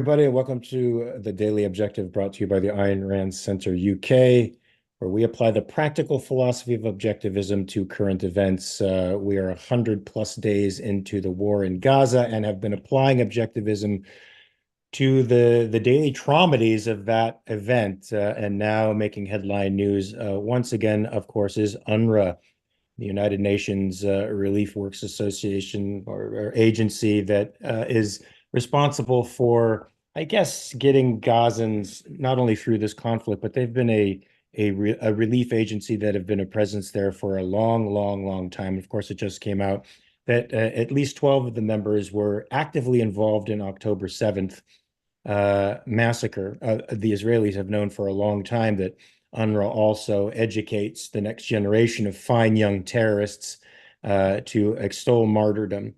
Everybody, and welcome to the Daily Objective brought to you by the Ayn Rand Center UK, where we apply the practical philosophy of objectivism to current events. We are 100 plus days into the war in Gaza and have been applying objectivism to the daily traumatides of that event. And now making headline news once again, of course, is UNRWA, the United Nations Relief Works Association or agency that is responsible for, I guess, getting Gazans not only through this conflict, but they've been a relief agency that have been a presence there for a long time. Of course, it just came out that at least 12 of the members were actively involved in October 7th massacre. The Israelis have known for a long time that UNRWA also educates the next generation of fine young terrorists to extol martyrdom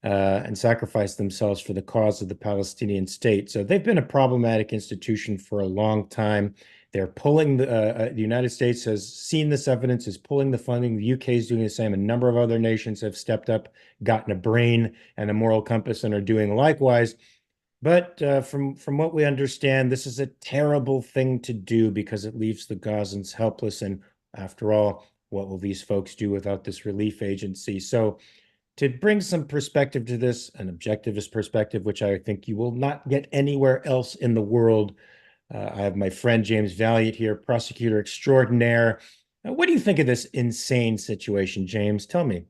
and sacrifice themselves for the cause of the Palestinian state. So they've been a problematic institution for a long time. They're pulling the United States has seen this evidence, is pulling the funding. The UK is doing the same. A number of other nations have stepped up, gotten a brain and a moral compass, and are doing likewise. But from what we understand, this is a terrible thing to do because it leaves the Gazans helpless. And after all, what will these folks do without this relief agency? So to bring some perspective to this, an objectivist perspective, which I think you will not get anywhere else in the world, I have my friend James Valliant here, prosecutor extraordinaire. What do you think of this insane situation, James? Tell me.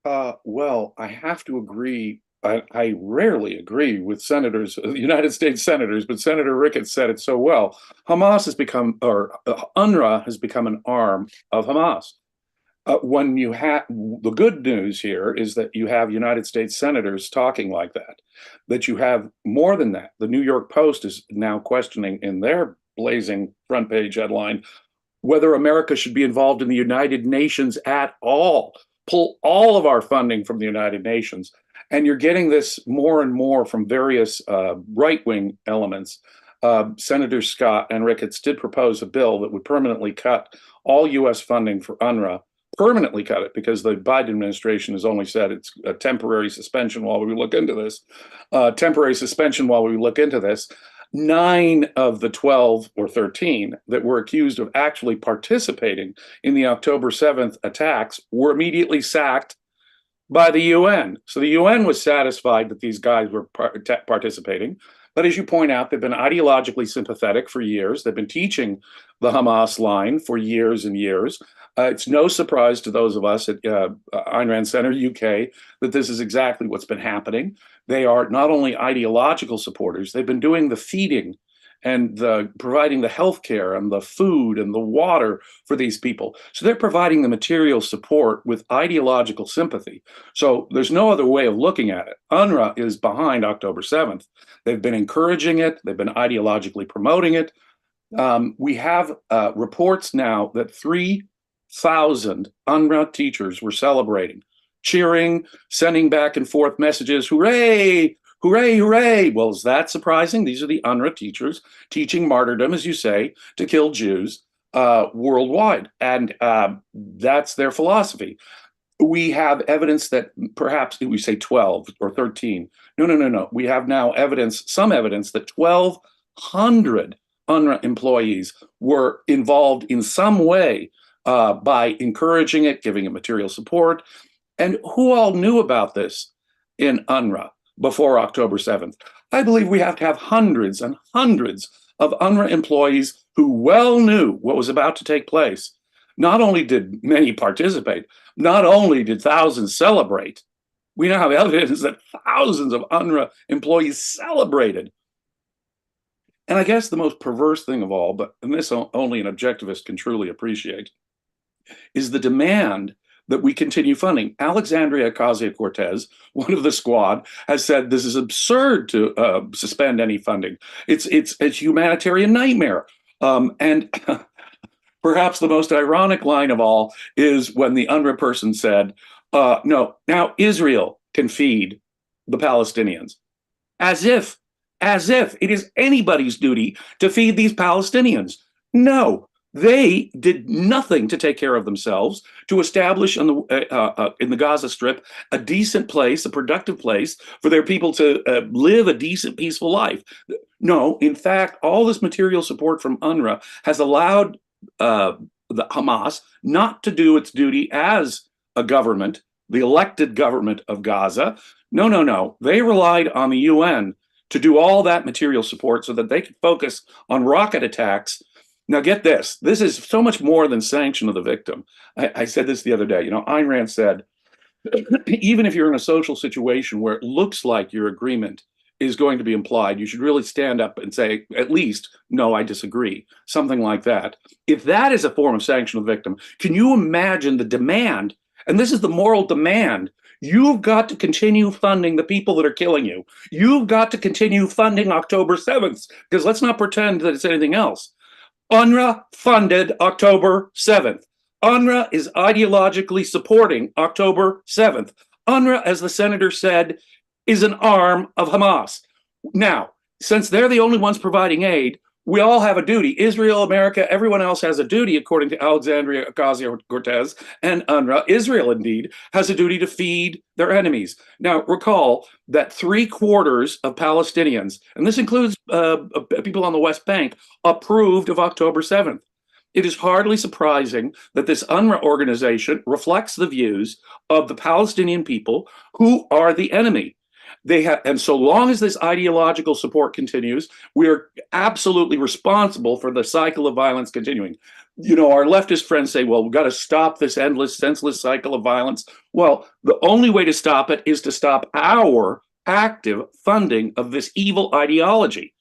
Well, I have to agree. I rarely agree with senators, United States senators, but Senator Ricketts said it so well. Hamas has become, or UNRWA has become an arm of Hamas. When you have the good news here is that you have United States senators talking like that you have more than that. The New York Post is now questioning in their blazing front page headline whether America should be involved in the United Nations at all, pull all of our funding from the United Nations. And you're getting this more and more from various right-wing elements. Senators Scott and Ricketts did propose a bill that would permanently cut all U.S. funding for UNRWA, permanently cut it, because the Biden administration has only said it's a temporary suspension while we look into this. Temporary suspension while we look into this. 9 of the 12 or 13 that were accused of actually participating in the October 7th attacks were immediately sacked by the UN. So the UN was satisfied that these guys were participating. But as you point out, they've been ideologically sympathetic for years. They've been teaching the Hamas line for years and years. It's no surprise to those of us at Ayn Rand Center UK that this is exactly what's been happening. They are not only ideological supporters, they've been doing the feeding and providing the health care and the food and the water for these people. So they're providing the material support with ideological sympathy. So there's no other way of looking at it. UNRWA is behind October 7th. They've been encouraging it. They've been ideologically promoting it. We have reports now that 3,000 UNRWA teachers were celebrating, cheering, sending back and forth messages, hooray, hooray, hooray. Well, is that surprising? These are the UNRWA teachers teaching martyrdom, as you say, to kill Jews worldwide. And that's their philosophy. We have evidence that perhaps we say 12 or 13. No. We have now evidence, some evidence that 1,200 UNRWA employees were involved in some way by encouraging it, giving it material support. And who all knew about this in UNRWA before October 7th? I believe we have to have hundreds and hundreds of UNRWA employees who well knew what was about to take place. Not only did many participate, not only did thousands celebrate, we now have evidence that thousands of UNRWA employees celebrated. And I guess the most perverse thing of all, and this only an objectivist can truly appreciate, is the demand that we continue funding. Alexandria Ocasio-Cortez, one of the squad, has said this is absurd to suspend any funding. It's a humanitarian nightmare. And perhaps the most ironic line of all is when the UNRWA person said, no, now Israel can feed the Palestinians. As if it is anybody's duty to feed these Palestinians. No, They did nothing to take care of themselves, to establish in the Gaza Strip a decent place, a productive place for their people to live a decent, peaceful life. No, in fact, all this material support from UNRWA has allowed the Hamas not to do its duty as a government, the elected government of Gaza. No, no, no. They relied on the UN to do all that material support so that they could focus on rocket attacks. Now, get this. This is so much more than sanction of the victim. I said this the other day. You know, Ayn Rand said, even if you're in a social situation where it looks like your agreement is going to be implied, you should really stand up and say, at least, no, I disagree. Something like that. If that is a form of sanction of the victim, can you imagine the demand? And this is the moral demand. You've got to continue funding the people that are killing you. You've got to continue funding October 7th, because let's not pretend that it's anything else. UNRWA funded October 7th. UNRWA is ideologically supporting October 7th. UNRWA, as the senator said, is an arm of Hamas. Now, since they're the only ones providing aid, we all have a duty. Israel, America, everyone else has a duty, according to Alexandria Ocasio-Cortez and UNRWA. Israel, indeed, has a duty to feed their enemies. Now, recall that 3/4 of Palestinians, and this includes people on the West Bank, approved of October 7th. It is hardly surprising that this UNRWA organization reflects the views of the Palestinian people, who are the enemy. And so long as this ideological support continues, we are absolutely responsible for the cycle of violence continuing. You know, our leftist friends say, well, we've got to stop this endless, senseless cycle of violence. Well, the only way to stop it is to stop our active funding of this evil ideology.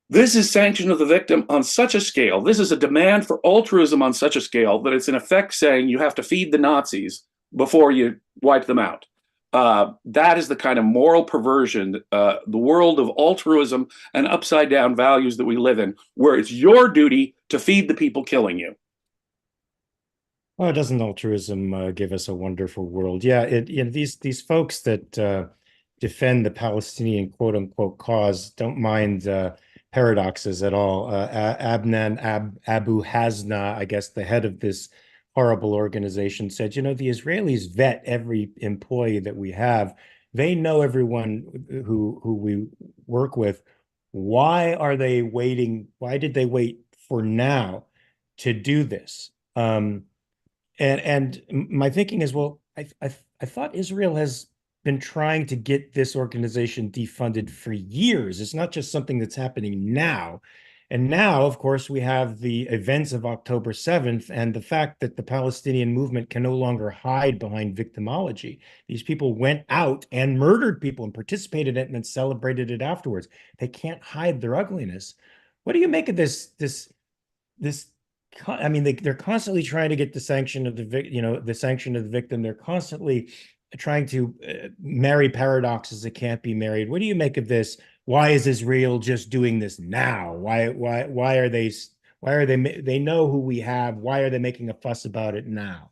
This is sanction of the victim on such a scale. This is a demand for altruism on such a scale that it's in effect saying you have to feed the Nazis before you wipe them out. That is the kind of moral perversion, the world of altruism and upside down values that we live in, where it's your duty to feed the people killing you. Well, doesn't altruism give us a wonderful world? Yeah, these folks that defend the Palestinian quote unquote cause don't mind paradoxes at all. Abu Hasna, I guess the head of this horrible organization, said, you know, the Israelis vet every employee that we have. They know everyone who we work with. Why are they waiting? Why did they wait for now to do this? And my thinking is, well, I thought Israel has been trying to get this organization defunded for years. It's not just something that's happening now. And now, of course, we have the events of October 7th and the fact that the Palestinian movement can no longer hide behind victimology. These people went out and murdered people and participated in it and then celebrated it afterwards. They can't hide their ugliness. What do you make of this? I mean, they're constantly trying to get the sanction of the sanction of the victim. They're constantly trying to marry paradoxes that can't be married. What do you make of this? Why is Israel just doing this now? Why are they know who we have? Why are they making a fuss about it now?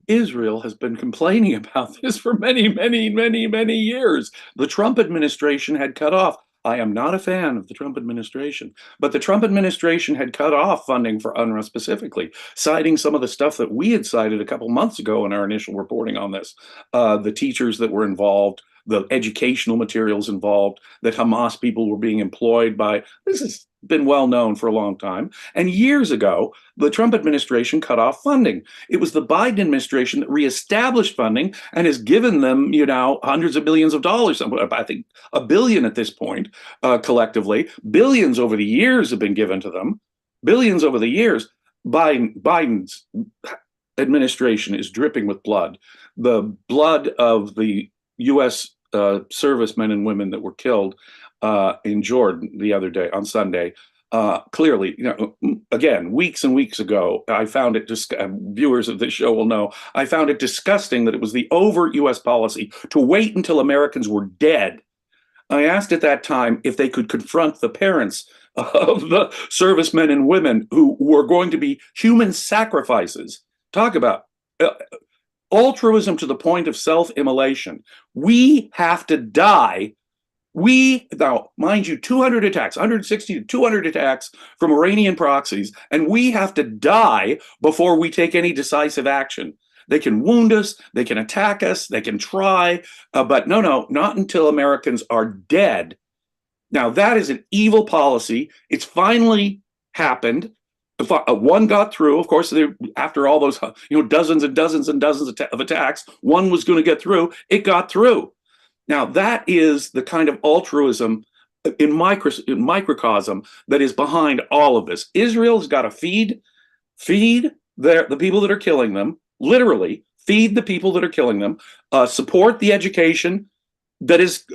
Israel has been complaining about this for many, many, many, many years. The Trump administration had cut off. I am not a fan of the Trump administration, but the Trump administration had cut off funding for UNRWA specifically, citing some of the stuff that we had cited a couple months ago in our initial reporting on this. The teachers that were involved, the educational materials involved, that Hamas people were being employed by. This has been well known for a long time. And years ago, the Trump administration cut off funding. It was the Biden administration that reestablished funding and has given them, you know, hundreds of billions of dollars. I think $1 billion at this point, collectively. Billions over the years have been given to them. Billions over the years. Biden's administration is dripping with blood. The blood of the U.S. Servicemen and women that were killed in Jordan the other day, on Sunday. Clearly, you know, again, weeks and weeks ago, I found it just viewers of this show will know, I found it disgusting that it was the overt U.S. policy to wait until Americans were dead. I asked at that time if they could confront the parents of the servicemen and women who were going to be human sacrifices. Talk about altruism to the point of self-immolation. We have to die Now, mind you, 200 attacks, 160 to 200 attacks from Iranian proxies, and we have to die before we take any decisive action. They can wound us, they can attack us, they can try, but no, not until Americans are dead. Now, that is an evil policy. It's finally happened. One got through, of course, after all those dozens and dozens and dozens of attacks, one was going to get through. It got through. Now, that is the kind of altruism in microcosm that is behind all of this. Israel's got to feed the people that are killing them, literally feed the people that are killing them, support the education that is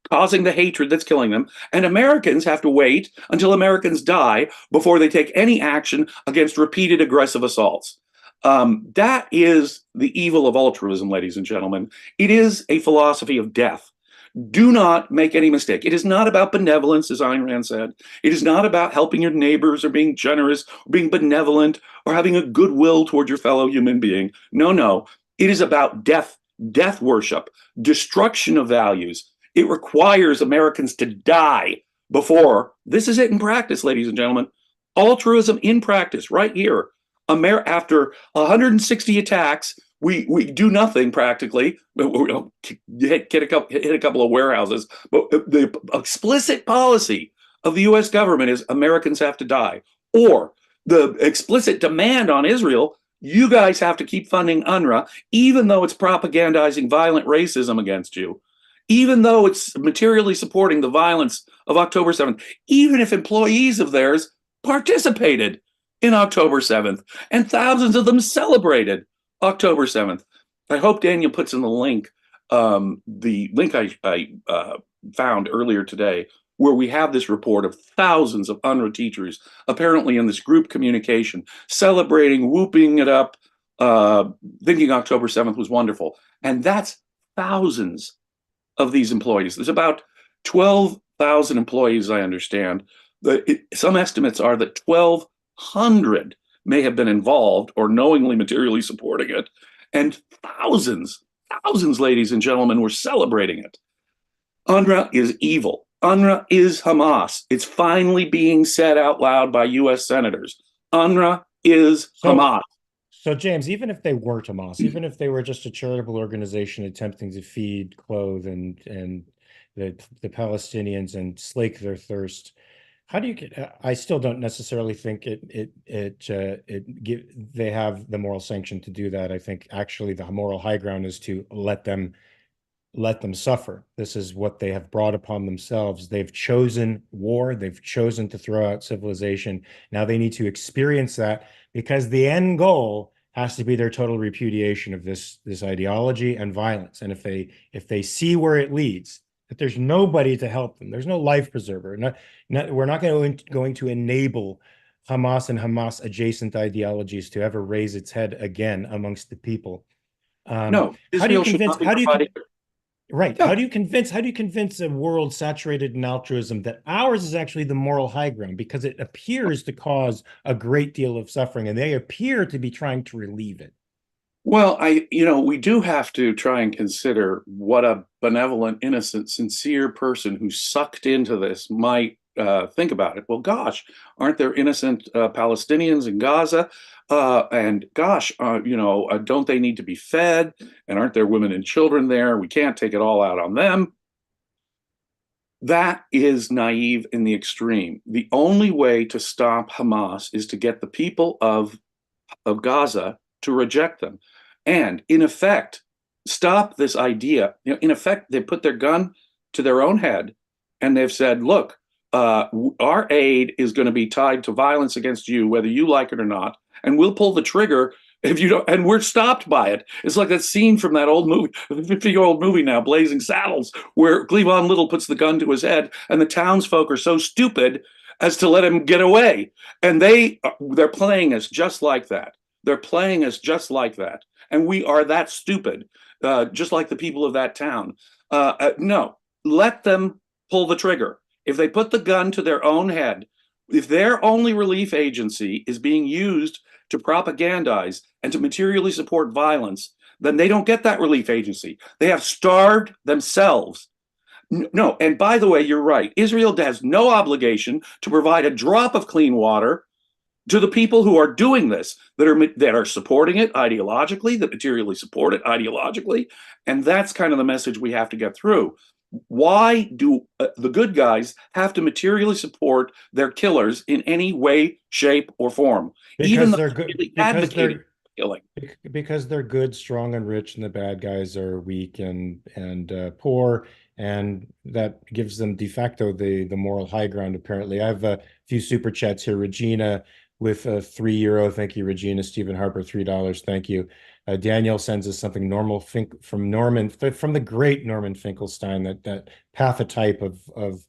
causing the hatred that's killing them. And Americans have to wait until Americans die before they take any action against repeated aggressive assaults. That is the evil of altruism, ladies and gentlemen. It is a philosophy of death. Do not make any mistake. It is not about benevolence, as Ayn Rand said. It is not about helping your neighbors or being generous or being benevolent or having a goodwill toward your fellow human being. No. It is about death worship, destruction of values. It requires Americans to die before. This is it in practice, ladies and gentlemen. Altruism in practice, right here. After 160 attacks, we do nothing practically. Hit a couple of warehouses, but the explicit policy of the U.S. government is Americans have to die, or the explicit demand on Israel: you guys have to keep funding UNRWA, even though it's propagandizing violent racism against you, even though it's materially supporting the violence of October 7th, even if employees of theirs participated in October 7th, and thousands of them celebrated October 7th. I hope Daniel puts in the link I found earlier today, where we have this report of thousands of UNRWA teachers, apparently in this group communication, celebrating, whooping it up, thinking October 7th was wonderful. And that's thousands of these employees. There's about 12,000 employees, I understand. Some estimates are that 1,200 may have been involved or knowingly materially supporting it. And thousands, ladies and gentlemen, were celebrating it. UNRWA is evil. UNRWA is Hamas. It's finally being said out loud by U.S. senators. UNRWA is Hamas. So, James, even if they were Hamas, even if they were just a charitable organization attempting to feed, clothe, and the Palestinians and slake their thirst, how do you get? I still don't necessarily think they have the moral sanction to do that. I think actually the moral high ground is to let them suffer. This is what they have brought upon themselves. They've chosen war. They've chosen to throw out civilization. Now they need to experience that, because the end goal has to be their total repudiation of this ideology and violence. And if they see where it leads, that there's nobody to help them, there's no life preserver. We're not going to enable Hamas and Hamas adjacent ideologies to ever raise its head again amongst the people. No, how do you convince? Right. Yeah. How do you convince a world saturated in altruism that ours is actually the moral high ground, because it appears to cause a great deal of suffering and they appear to be trying to relieve it? Well, we do have to try and consider what a benevolent, innocent, sincere person who's sucked into this might think about it. Well, gosh, aren't there innocent Palestinians in Gaza? And gosh, don't they need to be fed? And aren't there women and children there? We can't take it all out on them. That is naive in the extreme. The only way to stop Hamas is to get the people of Gaza to reject them. And in effect, stop this idea. In effect, they put their gun to their own head and they've said, look, our aid is going to be tied to violence against you, whether you like it or not. And we'll pull the trigger if you don't. And we're stopped by it. It's like that scene from that old movie, 50-year-old movie now, Blazing Saddles, where Cleavon Little puts the gun to his head and the townsfolk are so stupid as to let him get away. And they're playing us just like that. They're playing us just like that. And we are that stupid, just like the people of that town. No, let them pull the trigger. If they put the gun to their own head, if their only relief agency is being used to propagandize and to materially support violence, then they don't get that relief agency. They have starved themselves. No, and by the way, you're right. Israel has no obligation to provide a drop of clean water to the people who are doing this, that are supporting it ideologically, that materially support it ideologically, and that's kind of the message we have to get through. Why do the good guys have to materially support their killers in any way, shape, or form, even Because though they're they're good, really advocating killing? because they're good, strong, and rich, and the bad guys are weak and poor, and that gives them de facto the moral high ground. Apparently, I have a few super chats here. Regina with €3, thank you, Regina. Stephen Harper, $3, thank you. Daniel sends us something normal Fink from Norman, from the great Norman Finkelstein, that pathotype of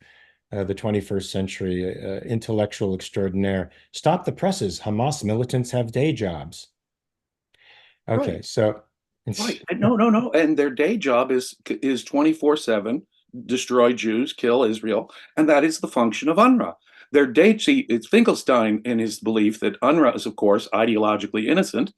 the 21st century, intellectual extraordinaire. Stop the presses. Hamas militants have day jobs. Okay, Right. so Right. No, no, no. And their day job is 24/7, destroy Jews, kill Israel, and that is the function of UNRWA. Their day, see, it's Finkelstein in his belief that UNRWA is, of course, ideologically innocent.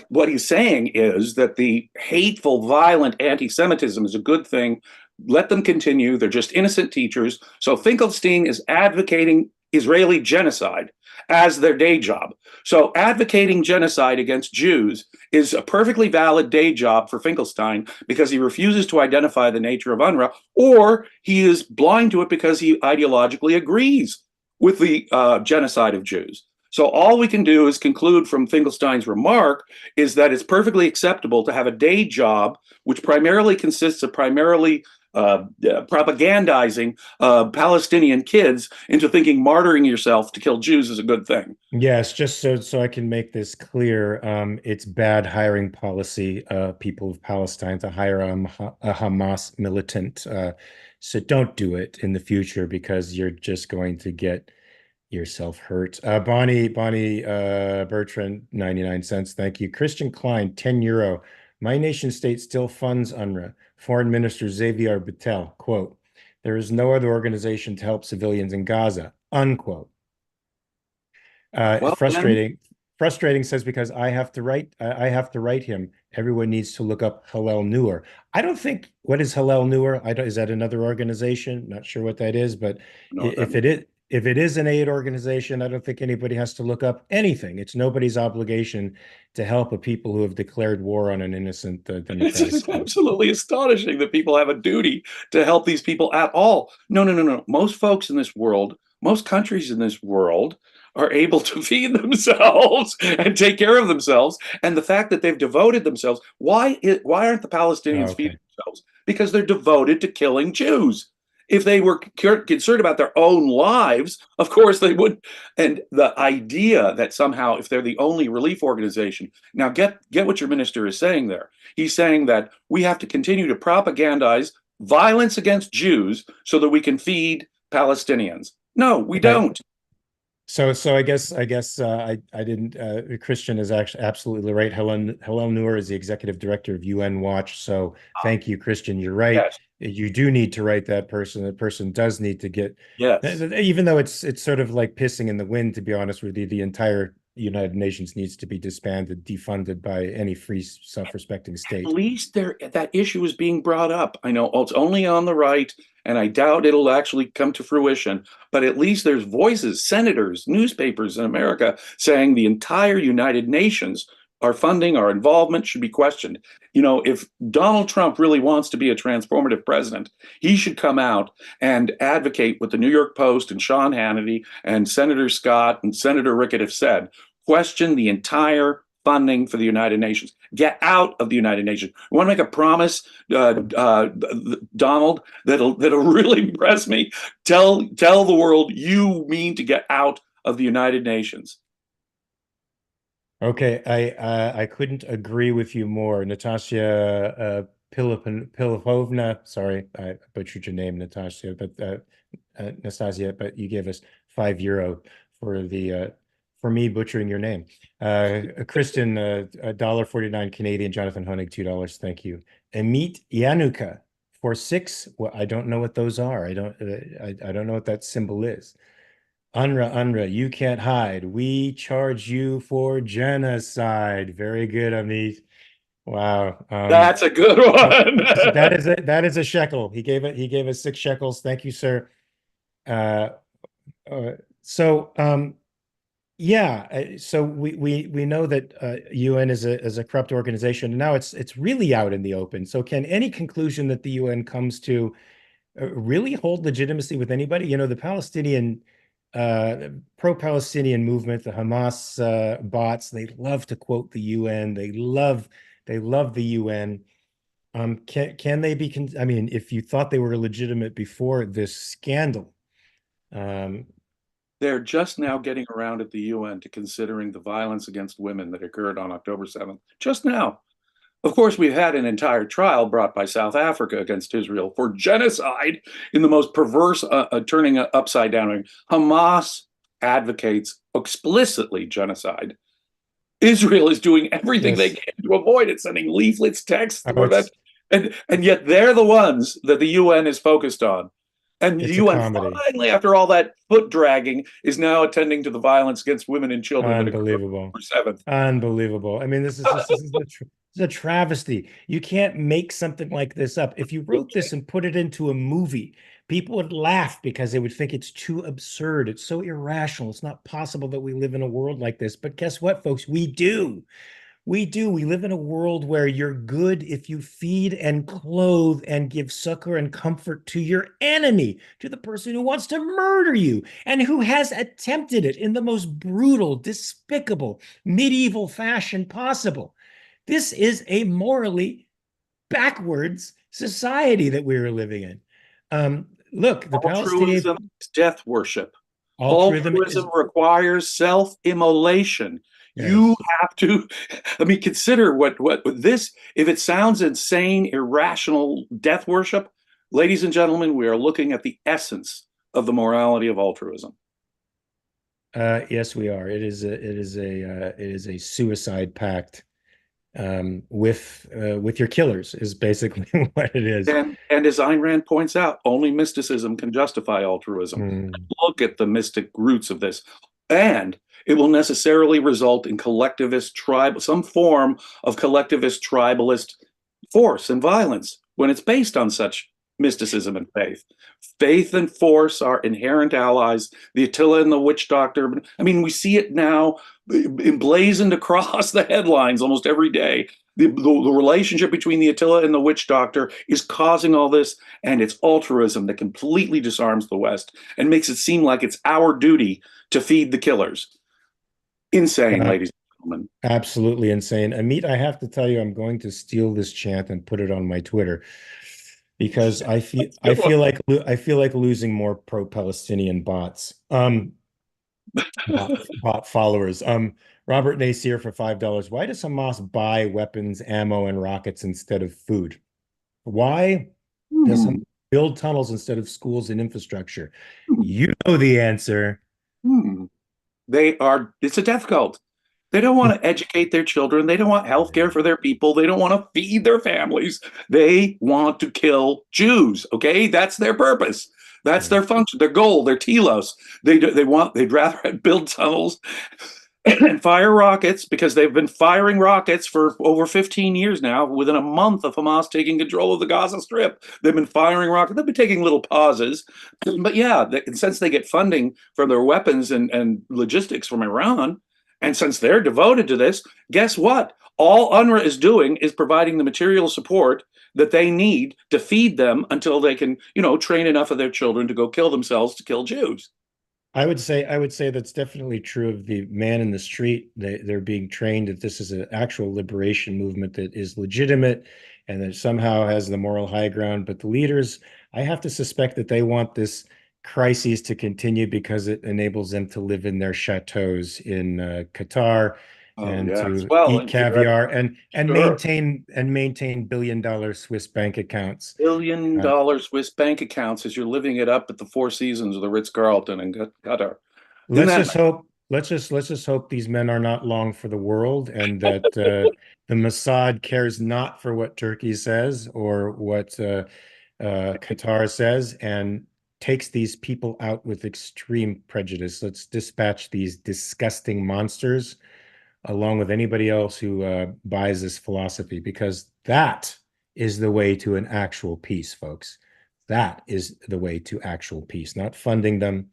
What he's saying is that the hateful, violent anti-Semitism is a good thing. Let them continue. They're just innocent teachers. So Finkelstein is advocating Israeli genocide as their day job. So advocating genocide against Jews is a perfectly valid day job for Finkelstein because he refuses to identify the nature of UNRWA, or he is blind to it because he ideologically agrees with the genocide of Jews. So all we can do is conclude from Finkelstein's remark is that it's perfectly acceptable to have a day job, which primarily consists of propagandizing Palestinian kids into thinking martyring yourself to kill Jews is a good thing. yes, just so I can make this clear, it's bad hiring policy, people of Palestine, to hire a Hamas militant. So don't do it in the future because you're just going to get yourself hurt. Bonnie Bertrand, 99 cents. Thank you. Christian Klein, €10. My nation state still funds UNRWA. Foreign Minister Xavier Bettel, quote, there is no other organization to help civilians in Gaza, unquote. Well, then, Frustrating says because I have to write him. Everyone needs to look up Hillel Newer. I don't think what is Hillel Newer? I don't, is that another organization? Not sure what that is, but you know what that if means. if it is an aid organization, I don't think anybody has to look up anything. It's nobody's obligation to help a people who have declared war on an innocent It's democratic just state. absolutely astonishing that people have a duty to help these people at all. No, no, no, no. Most folks in this world, most countries in this world are able to feed themselves and take care of themselves. And the fact that they've devoted themselves, why aren't the Oh, Palestinians feeding okay. themselves? Because they're devoted to killing Jews. If they were concerned about their own lives, of course they would. And the idea that somehow, if they're the only relief organization, now get what your minister is saying there. He's saying that we have to continue to propagandize violence against Jews so that we can feed Palestinians. No, we Right. don't. So I didn't. Christian is actually absolutely right. Helen Noor is the executive director of UN Watch. So thank you, Christian. You're right. Yes, You do need to write that person. That person does need to get, yes. even though it's sort of like pissing in the wind. To be honest with you, the entire United Nations needs to be disbanded, defunded by any free, self-respecting At state. least there that issue is being brought up. I know it's only on the right, and I doubt it'll actually come to fruition, but at least there's voices, senators, newspapers in America saying the entire United Nations, our funding, our involvement should be questioned. If Donald Trump really wants to be a transformative president, he should come out and advocate what the New York Post and Sean Hannity and Senator Scott and Senator Rickett have said. Question the entire funding for the United Nations. Get out of the United Nations. You want to make a promise, Donald, that'll really impress me. Tell the world you mean to get out of the United Nations. Okay, I couldn't agree with you more. Natasha Pilipovna, sorry, I butchered your name, Natasha, but Nastasia, but you gave us €5 for the for me butchering your name. Kristen, $1.49 Canadian, Jonathan Honig, $2. Thank you. Amit Yanuka for six. Well, I don't know what those are. I don't know what that symbol is. UNRWA, you can't hide. We charge you for genocide. Very good, Amit. Wow. That's a good So, one. so that is a shekel. He gave us 6 shekels. Thank you, sir. Uh, so yeah, so we know that UN is a corrupt organization. And now it's really out in the open. So can any conclusion that the UN comes to really hold legitimacy with anybody? The Palestinian pro-Palestinian movement, the Hamas bots, they love to quote the UN. They love the UN. Can they be? I mean, if you thought they were legitimate before this scandal, um, They're just now getting around at the UN to considering the violence against women that occurred on October 7th. Just now. Of course, we've had an entire trial brought by South Africa against Israel for genocide in the most perverse, turning upside down. Hamas advocates explicitly genocide. Israel is doing everything they yes, can to avoid it, sending leaflets, texts oh, for that, and yet they're the ones that the UN is focused on. And the it's a UN comedy. finally, after all that foot dragging, is now attending to the violence against women and children that occurred on Unbelievable. October 7th. Unbelievable. I mean, this is a travesty. You can't make something like this up. If you wrote this and put it into a movie, people would laugh because they would think it's too absurd. It's so irrational. It's not possible that we live in a world like this. But guess what, folks? We do. We do. We live in a world where you're good if you feed and clothe and give succor and comfort to your enemy, to the person who wants to murder you and who has attempted it in the most brutal, despicable, medieval fashion possible. This is a morally backwards society that we are living in. Look, the Altruism Palestinian is death worship. altruism Altruism is, requires self-immolation. You yes. have to, I mean, consider what this, if it sounds insane, irrational death worship, ladies and gentlemen, we are looking at the essence of the morality of altruism. Yes, we are. It is a suicide pact with your killers is basically what it is. And as Ayn Rand points out, only mysticism can justify altruism. Mm. Look at the mystic roots of this. And it will necessarily result in collectivist tribe, some form of collectivist tribalist force and violence when it's based on such mysticism and faith. Faith and force are inherent allies. The Attila and the witch doctor. I mean, we see it now emblazoned across the headlines almost every day. The relationship between the Attila and the witch doctor is causing all this, and it's altruism that completely disarms the West and makes it seem like it's our duty to feed the killers. Insane, Uh, ladies and gentlemen. Absolutely insane. Amit, I have to tell you, I'm going to steal this chant and put it on my Twitter because I feel I feel like I feel like losing more pro-Palestinian bots. Bot followers. Robert Nacier for $5. Why does Hamas buy weapons, ammo, and rockets instead of food? Why does Hamas Hmm. build tunnels instead of schools and infrastructure? Hmm. You know the answer. Hmm. It's a death cult. They don't want to educate their children. They don't want health care for their people. They don't want to feed their families. They want to kill Jews. Okay. That's their purpose. That's Yeah. their function, their goal, their telos. They'd rather build tunnels and fire rockets because they've been firing rockets for over 15 years now. Within a month of Hamas taking control of the Gaza Strip, they've been firing rockets. They've been taking little pauses, but yeah, since they get funding from their weapons and logistics from Iran, and since they're devoted to this, guess what? All UNRWA is doing is providing the material support that they need to feed them until they can, train enough of their children to go kill themselves to kill Jews. I would say that's definitely true of the man in the street. They're being trained that this is an actual liberation movement that is legitimate and that somehow has the moral high ground. But the leaders, I have to suspect that they want this crisis to continue because it enables them to live in their chateaus in Qatar Oh and yes. to Well, eat and here, caviar and sure. maintain billion-dollar Swiss bank accounts. billion Uh, dollar Swiss bank accounts as you're living it up at the Four Seasons or the Ritz Carlton in Qatar. Isn't Let's that just hope. Let's just hope these men are not long for the world, and that the Mossad cares not for what Turkey says or what Qatar says, and takes these people out with extreme prejudice. Let's dispatch these disgusting monsters along with anybody else who buys this philosophy, because that is the way to an actual peace, folks. That is the way to actual peace, not funding them,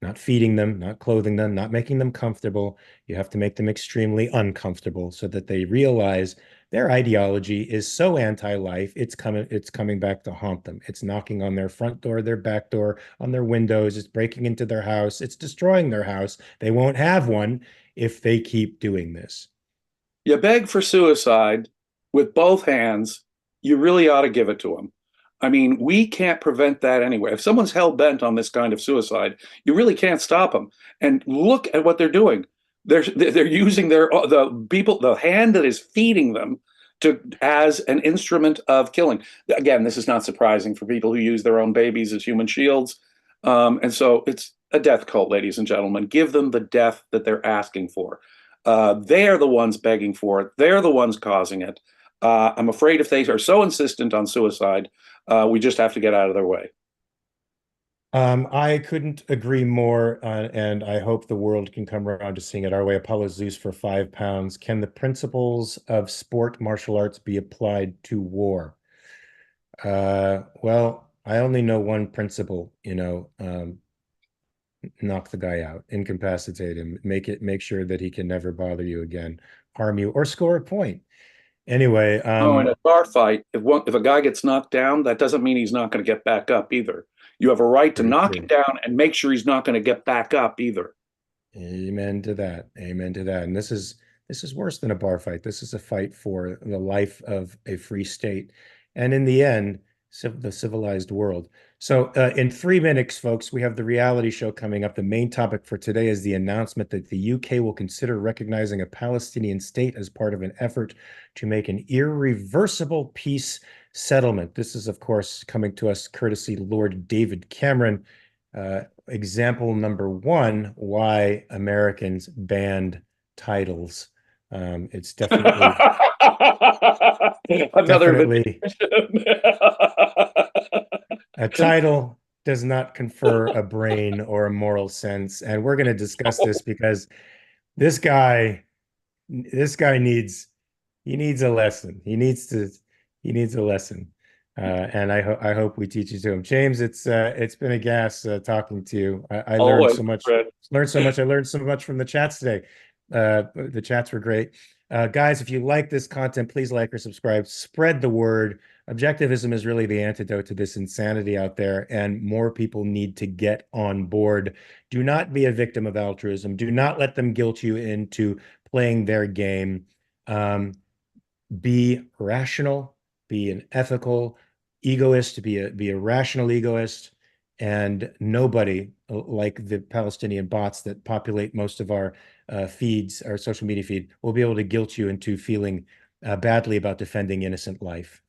not feeding them, not clothing them, not making them comfortable. You have to make them extremely uncomfortable so that they realize their ideology is so anti-life, it's coming back to haunt them. It's knocking on their front door, their back door, on their windows, it's breaking into their house, it's destroying their house. They won't have one if they keep doing this. You beg for suicide with both hands, you really ought to give it to them. I mean, we can't prevent that anyway. If someone's hell bent on this kind of suicide, you really can't stop them. And look at what they're doing. They're using the hand that is feeding them to as an instrument of killing. Again, this is not surprising for people who use their own babies as human shields. And so it's a death cult, ladies and gentlemen. Give them the death that they're asking for. They're the ones begging for it. They're the ones causing it. I'm afraid if they are so insistent on suicide, we just have to get out of their way. I couldn't agree more, and I hope the world can come around to seeing it our way. Apollo Zeus for £5. Can the principles of sport martial arts be applied to war? Well, I only know one principle, knock the guy out, incapacitate him, make sure that he can never bother you again, harm you, or score a point. Anyway, Oh, in a bar fight, if a guy gets knocked down, that doesn't mean he's not going to get back up either. You have a right to very knock him true. down and make sure he's not going to get back up either. Amen to that. Amen to that. And this is worse than a bar fight. This is a fight for the life of a free state, and in the end, the civilized world. So, in 3 minutes, folks, we have the reality show coming up. The main topic for today is the announcement that the UK will consider recognizing a Palestinian state as part of an effort to make an irreversible peace settlement. This is, of course, coming to us courtesy Lord David Cameron. Example number one, why Americans banned titles. It's Another definitely vindication. a title does not confer a brain or a moral sense. And we're going to discuss this because this guy, this guy needs a lesson. He needs a lesson. And I hope we teach it to him. James, it's been a gas talking to you. I learned Always, so much, Fred. learned so much. I learned so much from the chats today. The chats were great. Guys, if you like this content, please like or subscribe. Spread the word. Objectivism is really the antidote to this insanity out there, and more people need to get on board. Do not be a victim of altruism. Do not let them guilt you into playing their game. Um, be rational, be an ethical egoist, be a rational egoist, and nobody like the Palestinian bots that populate most of our feeds, our social media feed, will be able to guilt you into feeling badly about defending innocent life,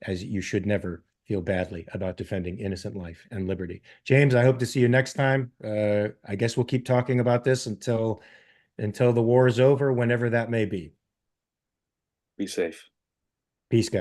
as you should never feel badly about defending innocent life and liberty. James, I hope to see you next time. I guess we'll keep talking about this until the war is over, whenever that may be. Be safe. Peace, guys.